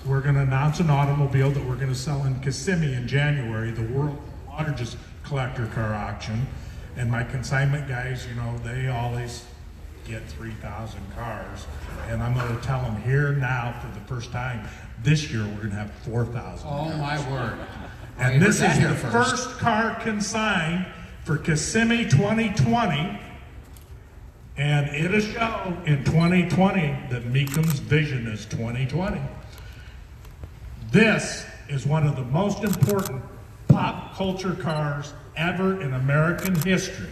we're going to announce an automobile that we're going to sell in Kissimmee in January, the world's largest collector car auction. And my consignment guys, you know, they always get 3,000 cars. And I'm going to tell them here now for the first time, this year we're going to have 4,000 Oh, cars. my word. And this is the first car consigned for Kissimmee 2020. And it'll show in 2020 that Mecum's vision is 2020. This is one of the most important pop culture cars ever in American history.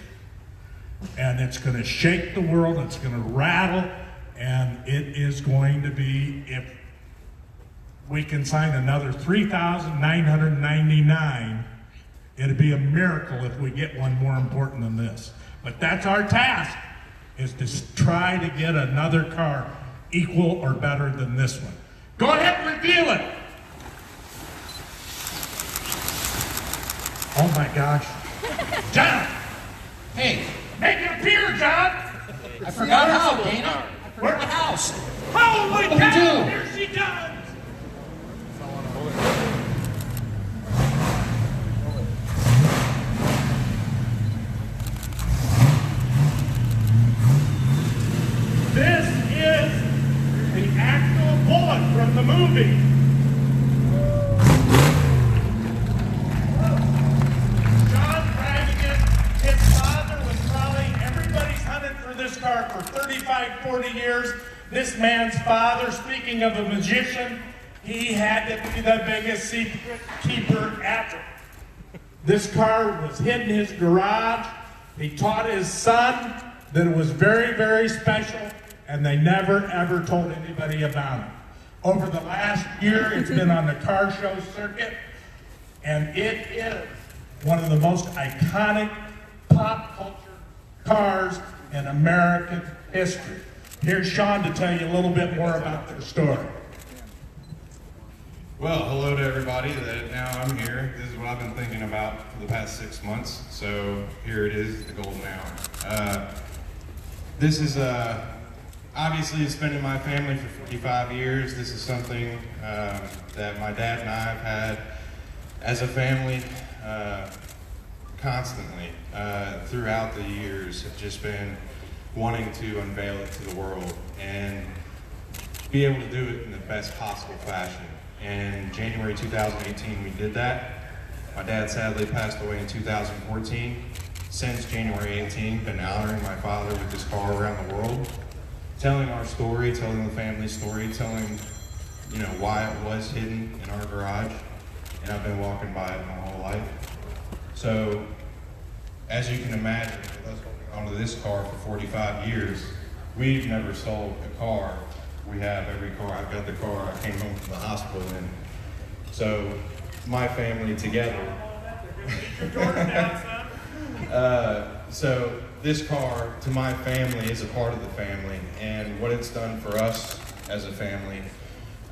And it's going to shake the world, it's going to rattle, and it is going to be, if we can sign another 3,999, it'd be a miracle if we get one more important than this. But that's our task, is to try to get another car equal or better than this one. Go ahead and reveal it. Oh my gosh. John! Hey, Make it appear, John! I forgot how, Dana. I forgot the house. Holy What do we cow! do? Here she comes! This is the actual Bullitt from the movie. John driving it. His father was probably, everybody's hunted for this car for 35, 40 years. This man's father, speaking of a magician, he had to be the biggest secret keeper ever. This car was hid in his garage. He taught his son that it was very, very special, and they never, ever told anybody about it. Over the last year, it's been on the car show circuit, and it is one of the most iconic pop culture cars in American history. Here's Sean to tell you a little bit more about their story. Well, hello to everybody that now I'm here. This is what I've been thinking about for the past 6 months. So here it is, the golden hour. This is obviously it's been in my family for 55 years. This is something that my dad and I have had as a family constantly throughout the years. Have just been wanting to unveil it to the world and be able to do it in the best possible fashion. In January 2018, we did that. My dad sadly passed away in 2014. Since January 18, been honoring my father with this car around the world, telling our story, telling the family story, telling, you know, why it was hidden in our garage. And I've been walking by it my whole life. So, as you can imagine, with us holding onto this car for 45 years, we've never sold a car. We have every car. I've got the car I came home from the hospital in. So, my family together. So this car, to my family, is a part of the family, and what it's done for us as a family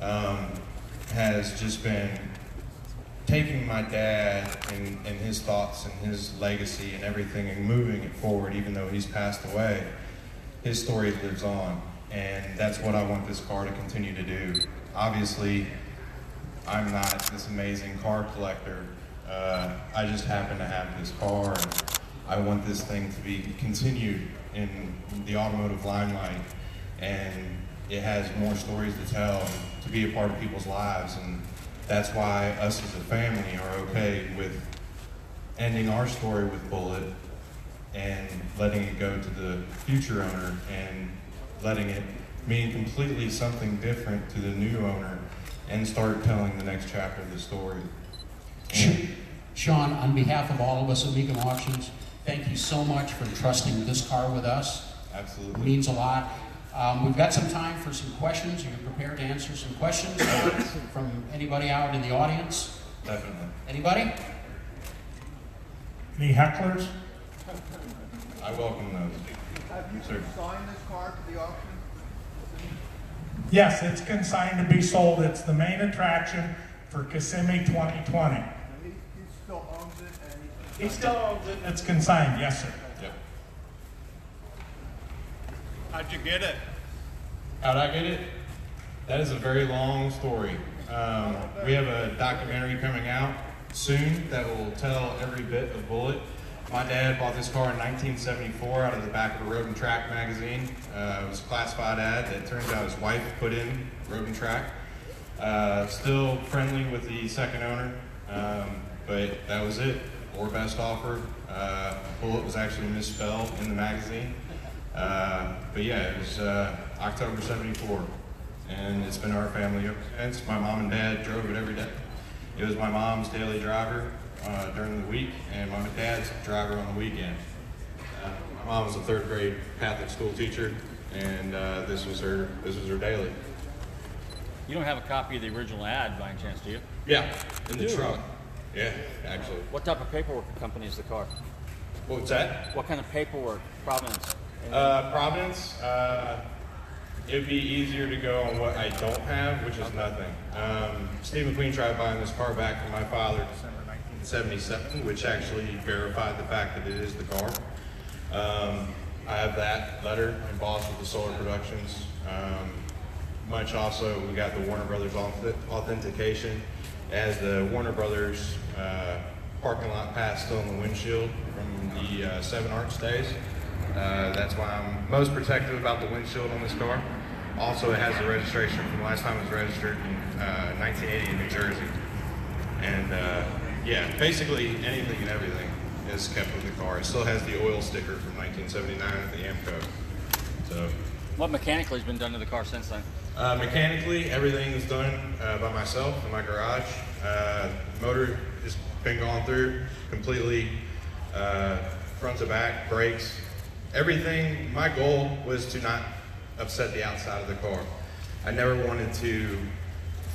has just been taking my dad and his thoughts and his legacy and everything and moving it forward. Even though he's passed away, his story lives on, and that's what I want this car to continue to do. Obviously, I'm not this amazing car collector. I just happen to have this car, and I want this thing to be continued in the automotive limelight, and it has more stories to tell and to be a part of people's lives, and that's why us as a family are okay with ending our story with Bullitt and letting it go to the future owner and letting it mean completely something different to the new owner and start telling the next chapter of the story. Sean, on behalf of all of us at Mecum Auctions, thank you so much for entrusting this car with us. Absolutely. It means a lot. We've got some time for some questions. Are you prepared to answer some questions from anybody out in the audience? Definitely. Anybody? Any hecklers? I welcome those. Have you consigned this car to the auction? Yes, it's consigned to be sold. It's the main attraction for Kissimmee 2020. And he still owns it and He still owns it. It's consigned, yes, sir. Yep. How'd you get it? How'd I get it? That is a very long story. We have a documentary coming out soon that will tell every bit of Bullitt. My dad bought this car in 1974 out of the back of a Road and Track magazine. It was a classified ad that turns out his wife put in Road and Track. Still friendly with the second owner, but that was it. Or best offer. Bullitt was actually misspelled in the magazine. But yeah, it was October '74, and it's been our family ever since. My mom and dad drove it every day. It was my mom's daily driver during the week, and my dad's driver on the weekend. My mom was a third grade Catholic school teacher, and this was her daily. You don't have a copy of the original ad by any chance, do you? Yeah, in the truck. Yeah, actually. What type of paperwork accompanies the car? What's that? What kind of paperwork? Provenance? Providence, it'd be easier to go on what I don't have, which is nothing. Steve McQueen tried buying this car back from my father December 1977, which actually verified the fact that it is the car. I have that letter embossed with the Solar Productions. Much also, we got the Warner Brothers authentication as the Warner Brothers parking lot pass still in the windshield from the 7 Arch days. That's why I'm most protective about the windshield on this car. Also, it has the registration from the last time it was registered in 1980 in New Jersey. And yeah, basically anything and everything is kept with the car. It still has the oil sticker from 1979 at the AMCO. So, What mechanically has been done to the car since then? mechanically, everything is done by myself in my garage. Motor has been gone through completely, front to back, brakes. Everything, my goal was to not upset the outside of the car. I never wanted to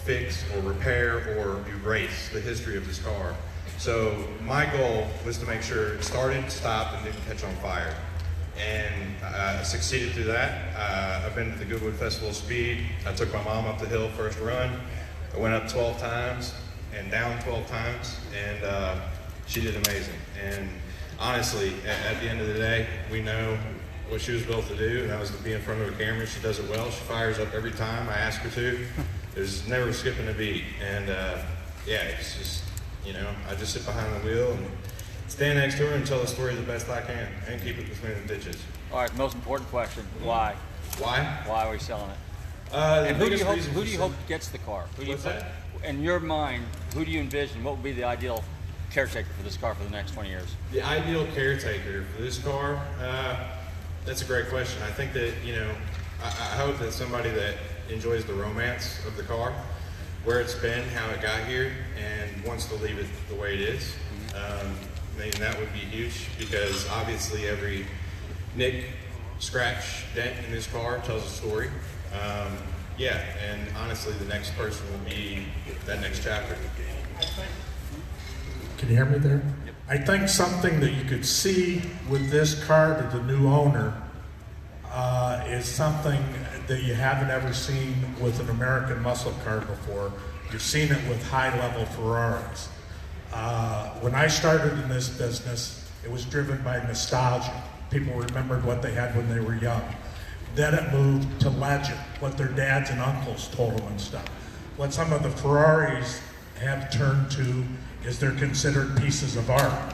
fix or repair or erase the history of this car. So my goal was to make sure it started, stopped, and didn't catch on fire. And I succeeded through that. I've been to the Goodwood Festival of Speed. I took my mom up the hill first run. I went up 12 times and down 12 times, and she did amazing. And honestly, at the end of the day, we know what she was built to do, and that was to be in front of a camera. She does it well. She fires up every time I ask her to. There's never skipping a beat. And yeah, it's just, you know, I just sit behind the wheel and stand next to her and tell the story the best I can and keep it between the ditches. All right, most important question: why? Why? Why are we selling it? The And who do biggest you hope? reason Who for do you selling- hope gets the car? Who do you What's that? In your mind, who do you envision? What would be the ideal caretaker for this car for the next 20 years? The ideal caretaker for this car, that's a great question. I think that, you know, I hope that somebody that enjoys the romance of the car, where it's been, how it got here, and wants to leave it the way it is. I mean, that would be huge, because obviously every nick, scratch, dent in this car tells a story. Yeah, and honestly, the next person will be that next chapter. Can you hear me there? Yep. I think something that you could see with this car to the new owner is something that you haven't ever seen with an American muscle car before. You've seen it with high-level Ferraris. When I started in this business, it was driven by nostalgia. People remembered what they had when they were young. Then it moved to legend, what their dads and uncles told them and stuff. What some of the Ferraris have turned to is they're considered pieces of art.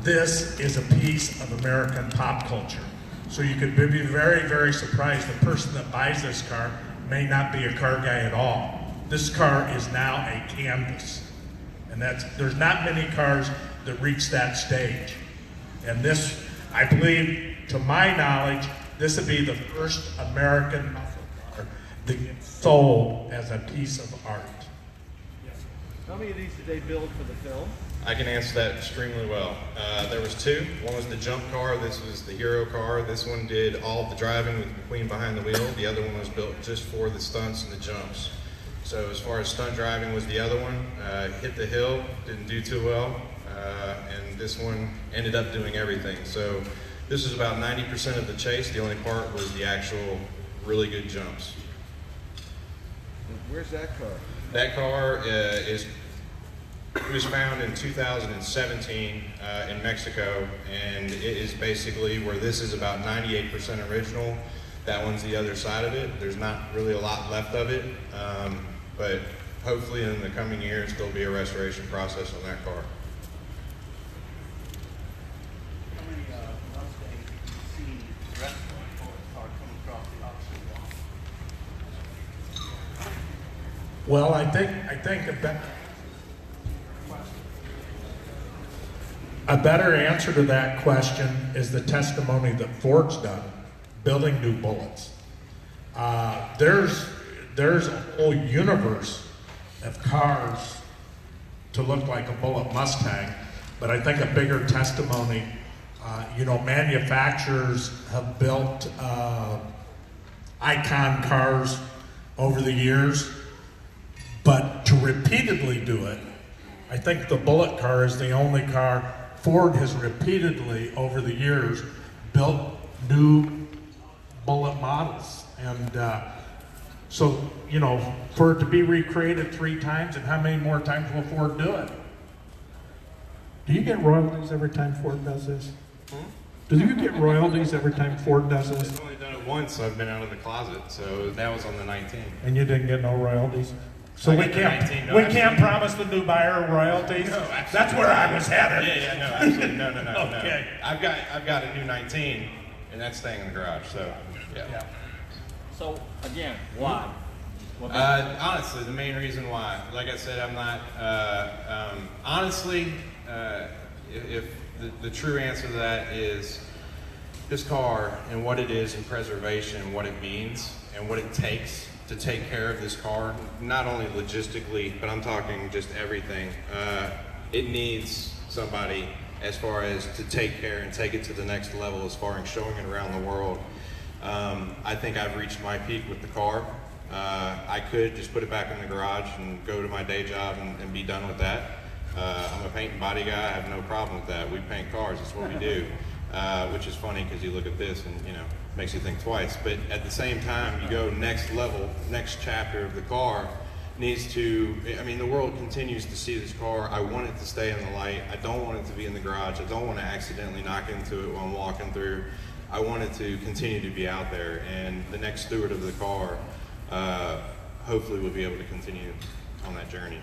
This is a piece of American pop culture. So you could be very, very surprised. The person that buys this car may not be a car guy at all. This car is now a canvas. And there's not many cars that reach that stage. And this, I believe, to my knowledge, this would be the first American muscle car that gets sold as a piece of art. How many of these did they build for the film? I can answer that extremely well. There was two. One was the jump car. This was the hero car. This one did all of the driving with McQueen behind the wheel. The other one was built just for the stunts and the jumps. So as far as stunt driving was the other one. Hit the hill, didn't do too well. And this one ended up doing everything. So this was about 90% of the chase. The only part was the actual really good jumps. Where's that car? That car was found in 2017 in Mexico, and it is basically where this is about 98% original. that one's the other side of it. There's not really a lot left of it, but hopefully in the coming years there'll be a restoration process on that car. How many Mustangs have you seen wrestling for a car come across the opposite wall? Well, I think a better answer to that question is the testimony that Ford's done, building new Bullets. There's a whole universe of cars to look like a Bullitt Mustang, but I think a bigger testimony, manufacturers have built icon cars over the years, but to repeatedly do it, I think the Bullitt car is the only car Ford has repeatedly over the years built new Bullitt models. And so, for it to be recreated 3 times, and how many more times will Ford do it? Do you get royalties every time Ford does this? Do you get royalties every time Ford does this? I've only done it once, so I've been out of the closet, so that was on the 19. And you didn't get no royalties? So we can't promise the new buyer royalties. No, absolutely. That's where I was headed. Yeah, no, absolutely, no. Okay. I've got a new 19, and that's staying in the garage. So yeah. So again, why? Honestly, the main reason why, like I said, I'm not. Honestly, if the true answer to that is this car and what it is and preservation and what it means and what it takes to take care of this car, not only logistically, but I'm talking just everything. It needs somebody as far as to take care and take it to the next level as far as showing it around the world. I think I've reached my peak with the car. I could just put it back in the garage and go to my day job and be done with that. I'm a paint and body guy. I have no problem with that. We paint cars. That's what we do. Which is funny because you look at this and makes you think twice. But at the same time, you go next level, next chapter of the car needs to. The world continues to see this car. I want it to stay in the light. I don't want it to be in the garage. I don't want to accidentally knock into it while I'm walking through. I want it to continue to be out there, and the next steward of the car hopefully will be able to continue on that journey.